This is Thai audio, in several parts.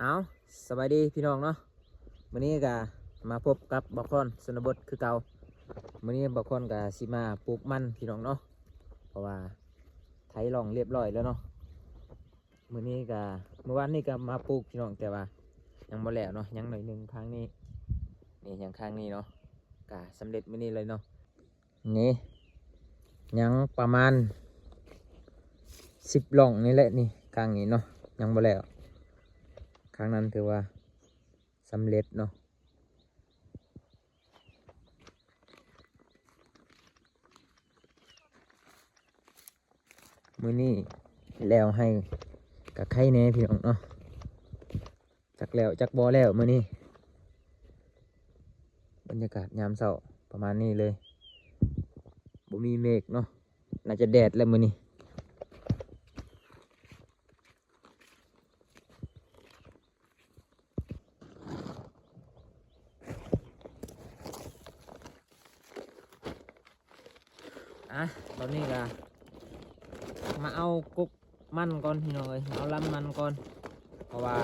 เอาสบายดีพี่น้องเนาะมื้อนี้ก็มาพบกับบ่คอนชนบทคือเก่ามื้อนี้บ่คอนก็สิมาปลูกมันพี่น้องเนาะเพราะว่าไถร่องเรียบร้อยแล้วเนาะมื้อนี้ก็เมื่อวานนี้ก็มาปลูกพี่น้องแต่ว่ายังบ่แล้วเนาะยังหน่อยนึงครั้งนี้นี่ยังครั้งนี้เนาะก็สำเร็จมื้อนี้เลยเนาะนี่ยังประมาณ10ร่องนี่แหละนี่กลางนี้เนาะยังบ่แล้วครั้งนั้นถือว่าสำเร็จเนาะมื้อนี้แล้วให้กับไข่แน่พี่น้องเนาะจักแล้วจักบ่แล้วมื้อนี้บรรยากาศยามเช้าประมาณนี้เลยบ่มีเมฆเนาะน่าจะแดดแล้วมื้อนี้ตอนนี้ก็มาเอากุกมันก่อนพี่น้องเอ้ยเอาลำมันก่อนเพราะว่า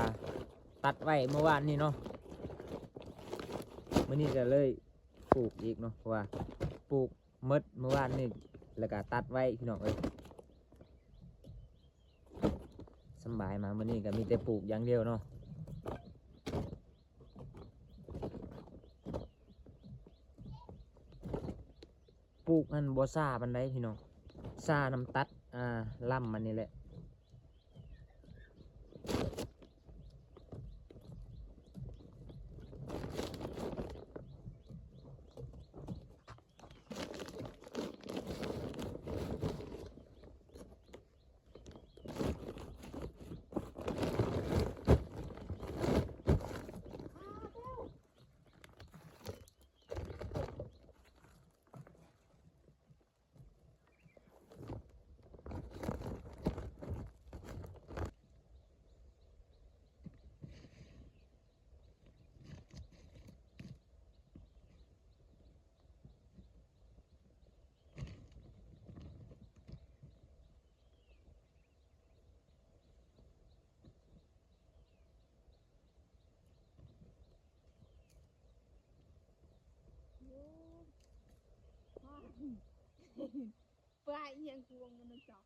ตัดไว้เมื่อวานนี้เนาะมื้อนี้ก็เลยปลูกอีกเนาะเพราะว่าปลูกมดเมื่อวานนี้แล้วก็ตัดไว้พี่น้องเอ้ยสบายมามื้อนี้ก็มีแต่ปลูกอย่างเดียวเนาะปลูกมันบ่ซ่าปานใดพี่น้องซ่าน้ำตัดลำมันนี่แหละปลาอีหยังกวงมันจอก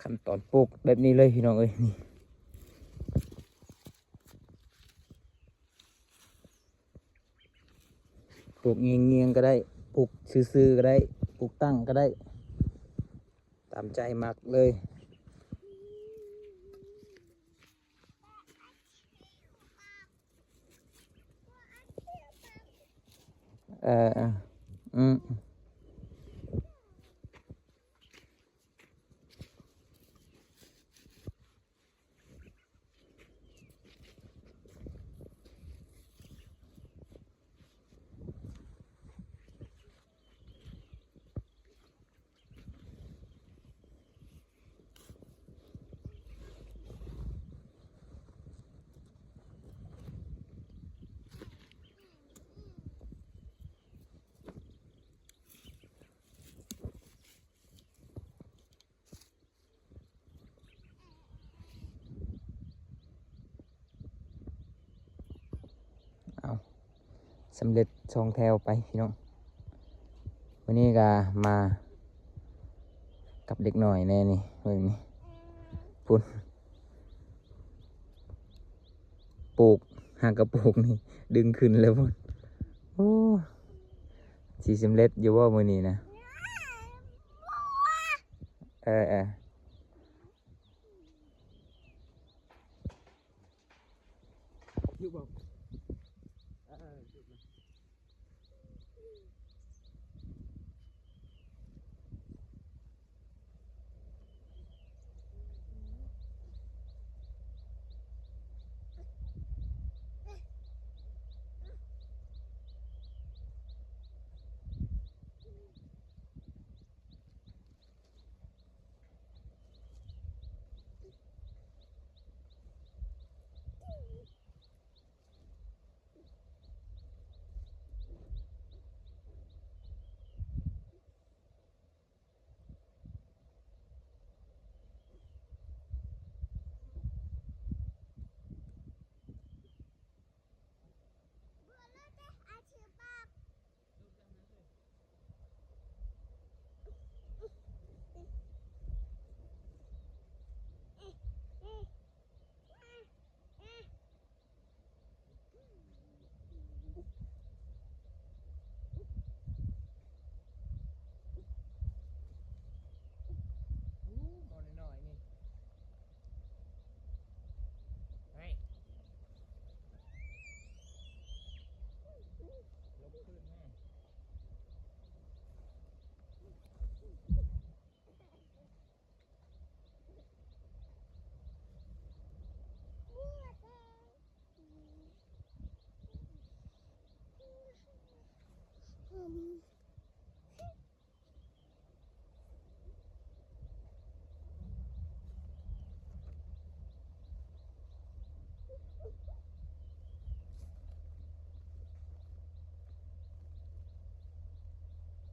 ขั้นตอนปลูกแบบนี้เลยพี่น้องเอ้ยนี่ปลูกเงียงๆก็ได้ปลูกซื่อๆก็ได้ปลูกตั้งก็ได้ตามใจมักเลย อืมเอาสำเร็จ2แถวไปพี่น้องวันนี้ก็มากับเด็กหน่อยแน่นี่เบิ่งนี่พุ่นปลูกหากระปลูกนี่ดึงขึ้นแล้วพุ่นโอ้สิสำเร็จอยู่บ่มื้อนี้นะอยู่บ่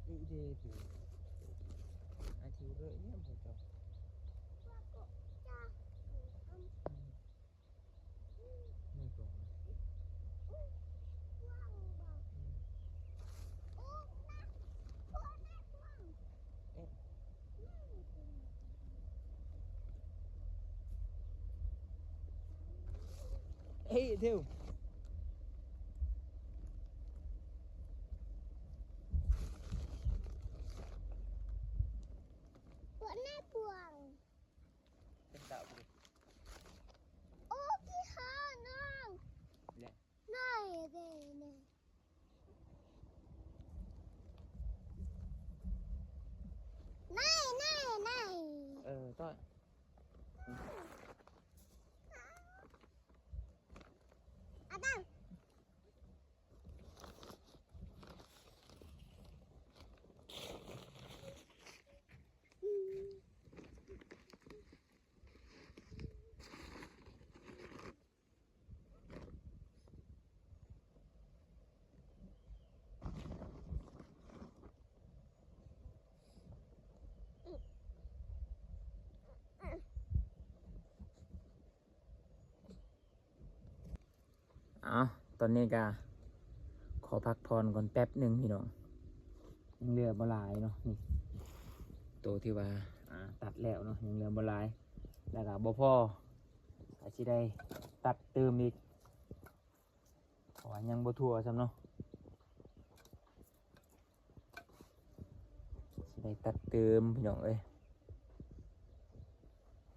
อีเดถืออาชีพเลยเนี่ยบ่จบไม่ตรงเฮ้ยเดี๋ยวเป็นเต่าไปดิต้อยตอนนี้ก็ขอพักผ่อนก่อนแป๊บหนึ่งพี่น้องยังเหลือบ่หลายเนาะนี่ตัวที่ว่าตัดแล้วเนาะยังเหลือบ่หลายแล้วก็บ่พออาจสิได้ตัดเติมอีกเพราะว่ายังบ่ทั่วซ้ำเนาะสิได้ตัดเติมพี่น้องเอ้ย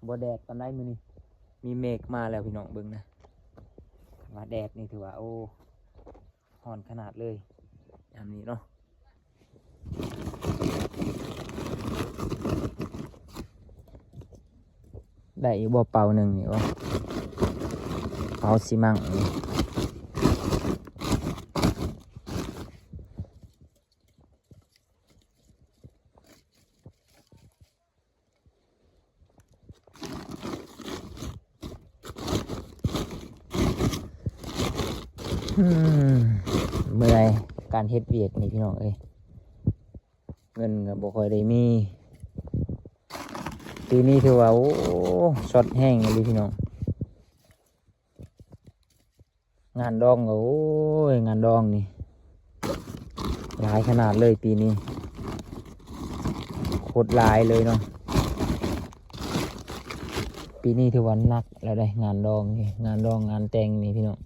บ่แดดปานใดมื้อนี้มีเมฆมาแล้วพี่น้องเบิ่งนะว่าแดดนี่ถือว่าโอ้ร้อนขนาดเลย ยามนี้เนาะได้อีกบ่เป่าหนึ่งนี่บ่เป่าซีมังนี่เมื่อยการเฮ็ดเวียกนี่พี่น้องเอ้ยเงินก็บ่ค่อยได้มีปีนี้ถือว่าโอ้สดแห้งเลยพี่น้องงานดองก็โอ้ยงานดองนี่หลายขนาดเลยปีนี้โคตรหลายเลยเนาะปีนี้ถือว่าหนักแล้วได้งานดองนี่งานดองงานแต่งนี่พี่น้อง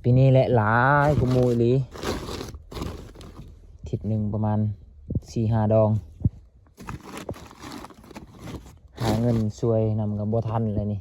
ปีนี้แหละหลายกุมูอีหลีทิศหนึ่งประมาณ 4-5 ดองหาเงินช่วยนำกับบ่ทันเลยนี่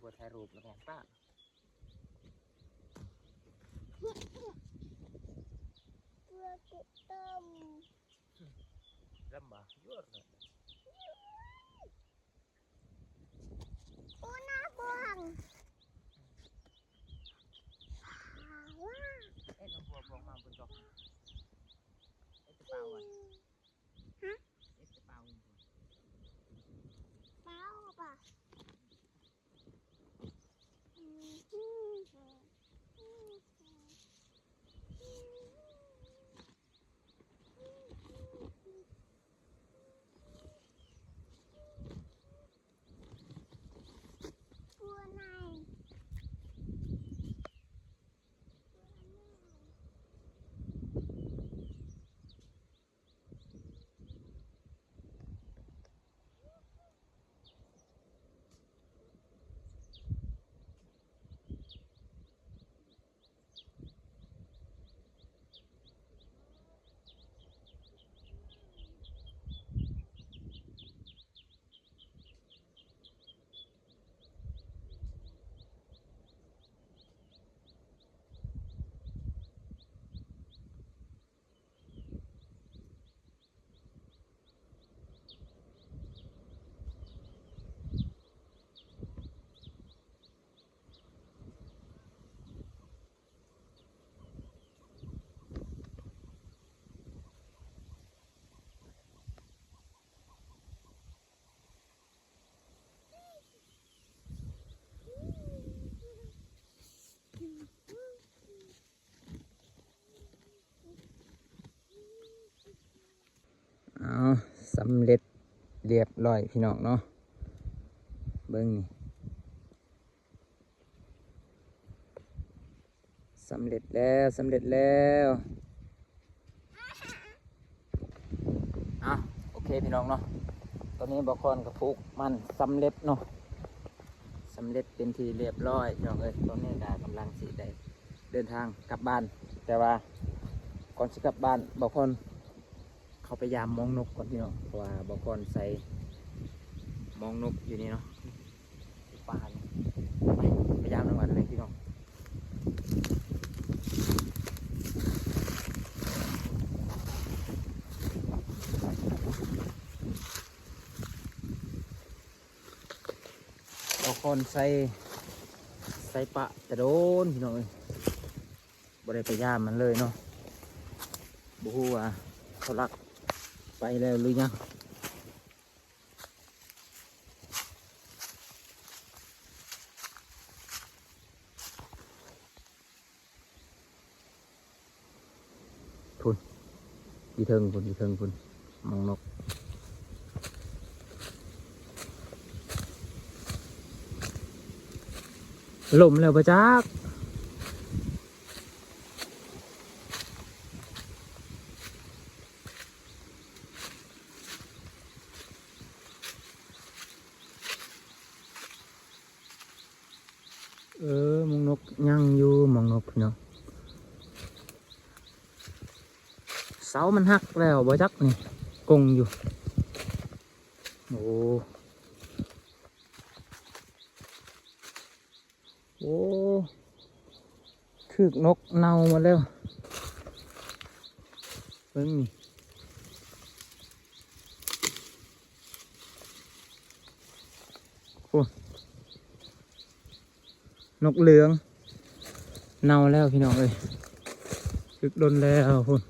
บัวถ่ายรูปแล้วกันป้าลำบากเยอะเลยปูนาบวง น้องบัวบองมาบนจอกเปล่าอ่ะฮะเปล่า เปล่าป่ะสำเร็จเรียบร้อยพี่น้องเนาะเบิ้งนี่สำเร็จแล้วโอเคพี่น้องเนาะตอนนี้บอคอนกับพุกมันสำเร็จเนาะสำเร็จเป็นที่เรียบร้อยพี่น้องเอ้ยตอนนี้กำลังสิได้เดินทางกลับบ้านแต่ว่าก่อนสิกลับบ้านบอคอนเขาไปยามมองนกก่อนพี่น้องเพราะว่าบอคอนใส่มองนกอยู่นี่เนาะป่าไปยามน้ำมันเลยพี่น้องบอคอนใส่ ใส่ปะแต่โดนพี่น้องเอ้ยบ่ได้ไปย่ามมันเลยเนาะบ่ฮู้ว่าเขาลักไปแล้วหรือยังพุ่นดีเทิงพุ่นดีเทิงพุ่นมองนกล่มแล้วปะจักมองนกยังอยู่มองนกเนาะเสามันหักแล้วบ่จักนี่กงอยู่โอ้โอ้คือนกเน่าหมาแล้วเบิ่งนี่โอ้นกเหลืองเน่าแล้วพี่น้องเอ้ยคึกโดนแล้วพุ่น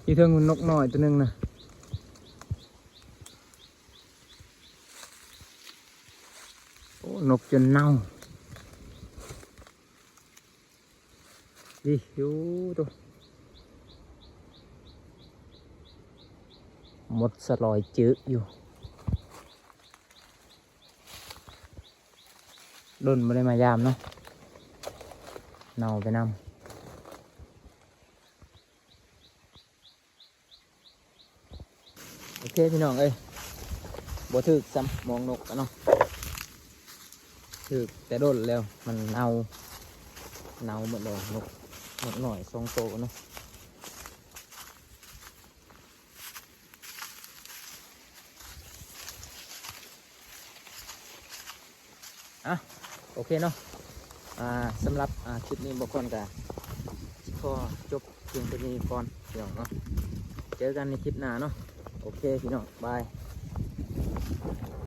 ที่เทิงมันนกน้อยตัวหนึงนะโอ้นกจนเน่าดิอยู่ตัวหมดสลอยจืดอยู่โดนไม่ได้มายามเนาะเน่าไปนำโอเคพี่น้องเอ้ยบ่ถึกซ้ำมองนกกันเนาะถึกแต่โดนแล้วมันเน่าหมดเลยนกหน่อยทรงโตเนาะอ่ะโอเคเนาะสำหรับคลิปนี้บอกก่อนกันก็จบเพียงเท่านี้ก่อนเดี๋ยวเนาะเจอกันในคลิปหน้าเนาะโอเคพี่น้องบาย